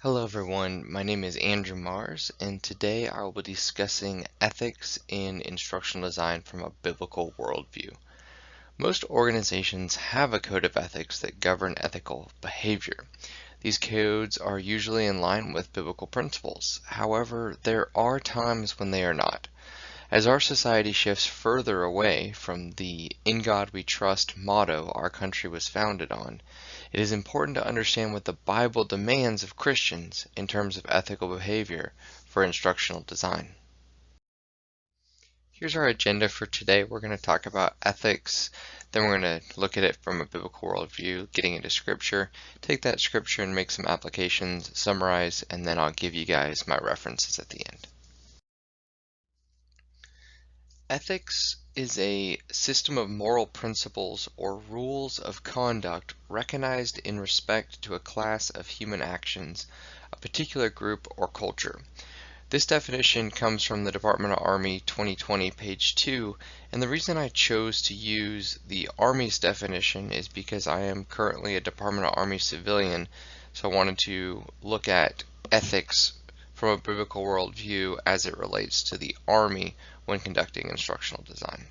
Hello everyone, my name is Andrew Mars, and today I will be discussing ethics in instructional design from a biblical worldview. Most organizations have a code of ethics that govern ethical behavior. These codes are usually in line with biblical principles. However, there are times when they are not. As our society shifts further away from the "In God We Trust" motto our country was founded on, it is important to understand what the Bible demands of Christians in terms of ethical behavior for instructional design. Here's our agenda for today. We're going to talk about ethics, then we're going to look at it from a biblical worldview, getting into scripture, take that scripture and make some applications, summarize, and then I'll give you guys my references at the end. Ethics is a system of moral principles or rules of conduct recognized in respect to a class of human actions, a particular group or culture. This definition comes from the Department of Army 2020, page 2, and the reason I chose to use the Army's definition is because I am currently a Department of Army civilian, so I wanted to look at ethics from a biblical worldview as it relates to the Army when conducting instructional design.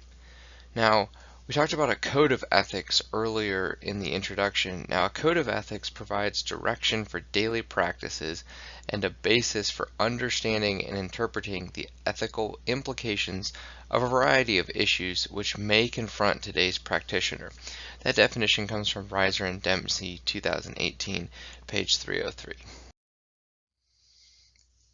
Now, we talked about a code of ethics earlier in the introduction. Now, a code of ethics provides direction for daily practices and a basis for understanding and interpreting the ethical implications of a variety of issues which may confront today's practitioner. That definition comes from Reiser and Dempsey, 2018, page 303.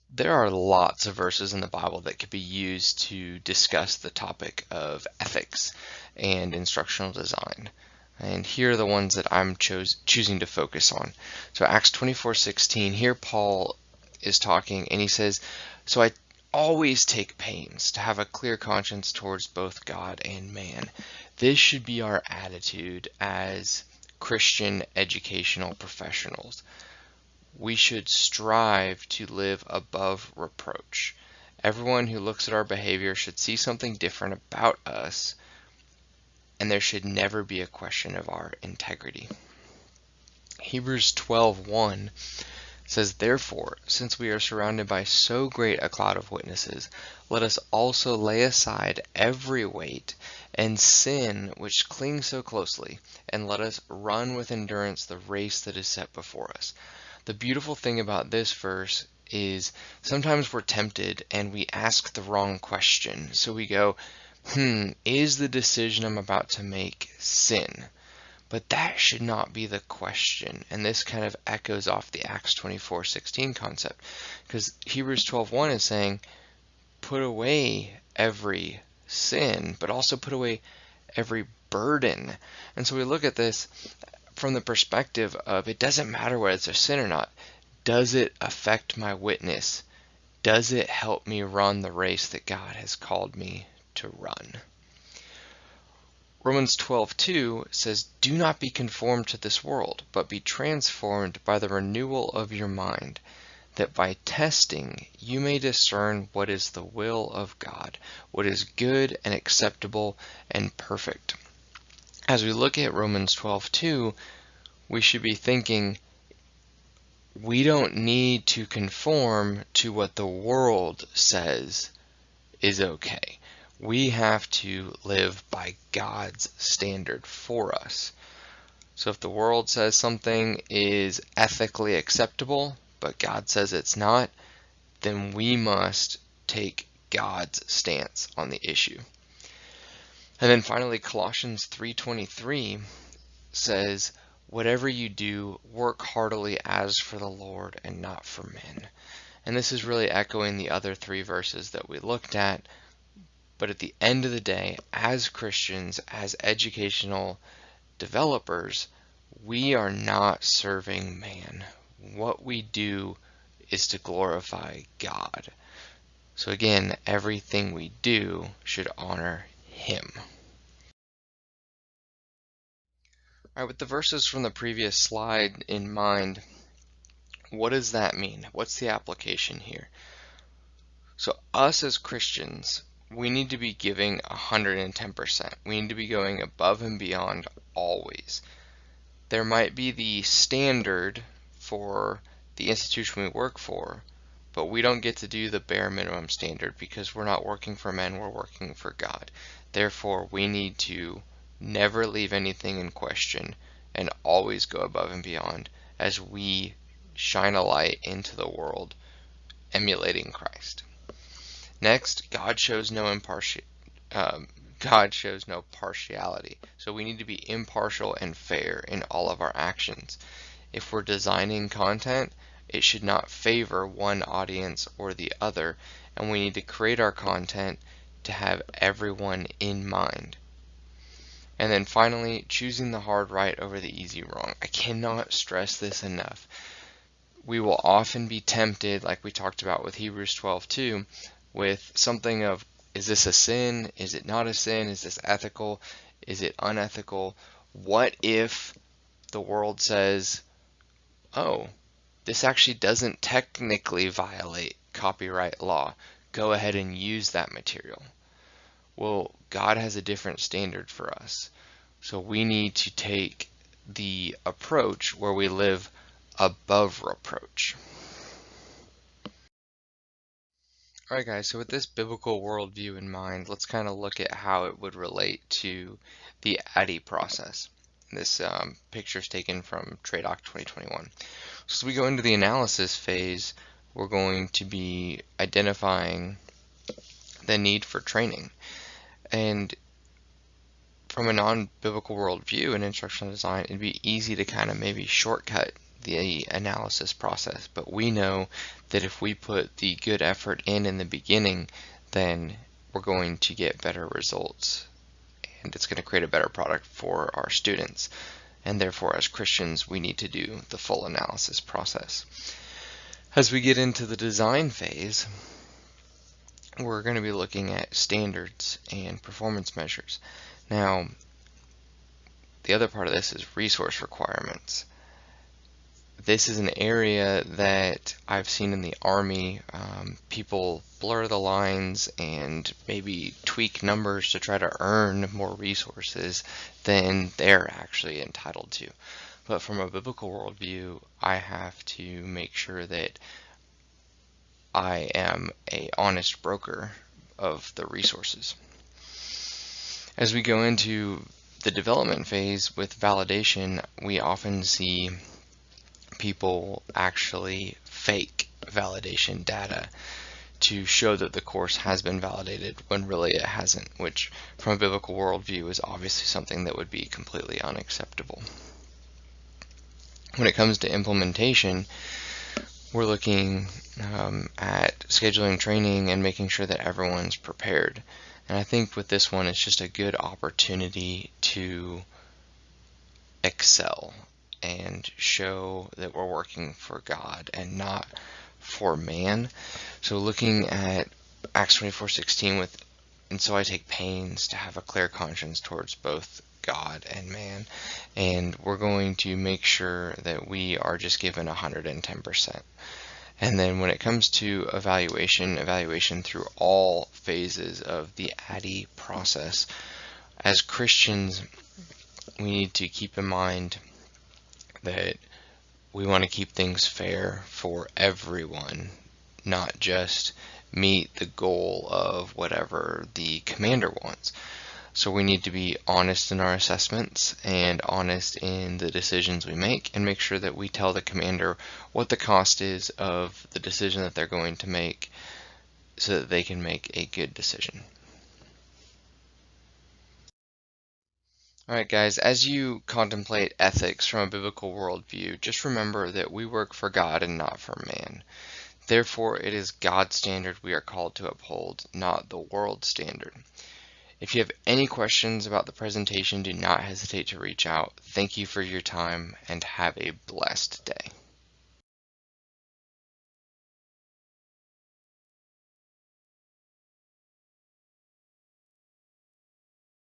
There are lots of verses in the Bible that could be used to discuss the topic of ethics and instructional design. And here are the ones that I'm choosing to focus on. So Acts 24:16, here Paul is talking and he says, "So I always take pains to have a clear conscience towards both God and man." This should be our attitude as Christian educational professionals. We should strive to live above reproach. Everyone who looks at our behavior should see something different about us, and there should never be a question of our integrity. Hebrews 12:1 says, "Therefore, since we are surrounded by so great a cloud of witnesses, let us also lay aside every weight and sin which clings so closely, and let us run with endurance the race that is set before us." The beautiful thing about this verse is sometimes we're tempted and we ask the wrong question. So we go, is the decision I'm about to make sin? But that should not be the question. And this kind of echoes off the Acts 24:16 concept, because Hebrews 12:1 is saying, put away every sin, but also put away every burden. And so we look at this from the perspective of, it doesn't matter whether it's a sin or not. Does it affect my witness? Does it help me run the race that God has called me to run? Romans 12:2 says, "Do not be conformed to this world, but be transformed by the renewal of your mind, that by testing you may discern what is the will of God, what is good and acceptable and perfect." As we look at Romans 12:2, we should be thinking, we don't need to conform to what the world says is okay. We have to live by God's standard for us. So if the world says something is ethically acceptable, but God says it's not, then we must take God's stance on the issue. And then finally, Colossians 3:23 says, "Whatever you do, work heartily as for the Lord and not for men." And this is really echoing the other three verses that we looked at. But at the end of the day, as Christians, as educational developers, we are not serving man. What we do is to glorify God. So again, everything we do should honor Him. All right, with the verses from the previous slide in mind, what does that mean? What's the application here? So us as Christians, we need to be giving 110%. We need to be going above and beyond always. There might be the standard for the institution we work for, but we don't get to do the bare minimum standard because we're not working for men, we're working for God. Therefore, we need to never leave anything in question and always go above and beyond as we shine a light into the world, emulating Christ. Next, God shows no partiality. So we need to be impartial and fair in all of our actions. If we're designing content, it should not favor one audience or the other, and we need to create our content to have everyone in mind. And then finally, choosing the hard right over the easy wrong. I cannot stress this enough. We will often be tempted, like we talked about with Hebrews 12:2, with something of, is this a sin? Is it not a sin? Is this ethical? Is it unethical? What if the world says, oh, this actually doesn't technically violate copyright law. Go ahead and use that material. Well, God has a different standard for us. So we need to take the approach where we live above reproach. Alright guys, so with this biblical worldview in mind, let's kind of look at how it would relate to the ADDIE process. This picture is taken from TRADOC 2021. So as we go into the analysis phase, we're going to be identifying the need for training. And from a non-biblical worldview and instructional design, it'd be easy to kind of maybe shortcut the analysis process. But we know that if we put the good effort in the beginning, then we're going to get better results. And it's going to create a better product for our students. And therefore, as Christians, we need to do the full analysis process. As we get into the design phase, we're going to be looking at standards and performance measures. Now, the other part of this is resource requirements. This is an area that I've seen in the Army. People blur the lines and maybe tweak numbers to try to earn more resources than they're actually entitled to. But from a biblical worldview, I have to make sure that I am an honest broker of the resources. As we go into the development phase with validation, we often see people actually fake validation data to show that the course has been validated when really it hasn't, which from a biblical worldview is obviously something that would be completely unacceptable. When it comes to implementation, we're looking at scheduling training and making sure that everyone's prepared. And I think with this one, it's just a good opportunity to excel and show that we're working for God and not for man. So looking at Acts 24:16 with, and so I take pains to have a clear conscience towards both God and man. And we're going to make sure that we are just given 110%. And then when it comes to evaluation through all phases of the ADDIE process, as Christians, we need to keep in mind that we want to keep things fair for everyone, not just meet the goal of whatever the commander wants. So we need to be honest in our assessments and honest in the decisions we make, and make sure that we tell the commander what the cost is of the decision that they're going to make so that they can make a good decision. Alright guys, as you contemplate ethics from a biblical worldview, just remember that we work for God and not for man. Therefore, it is God's standard we are called to uphold, not the world's standard. If you have any questions about the presentation, do not hesitate to reach out. Thank you for your time and have a blessed day.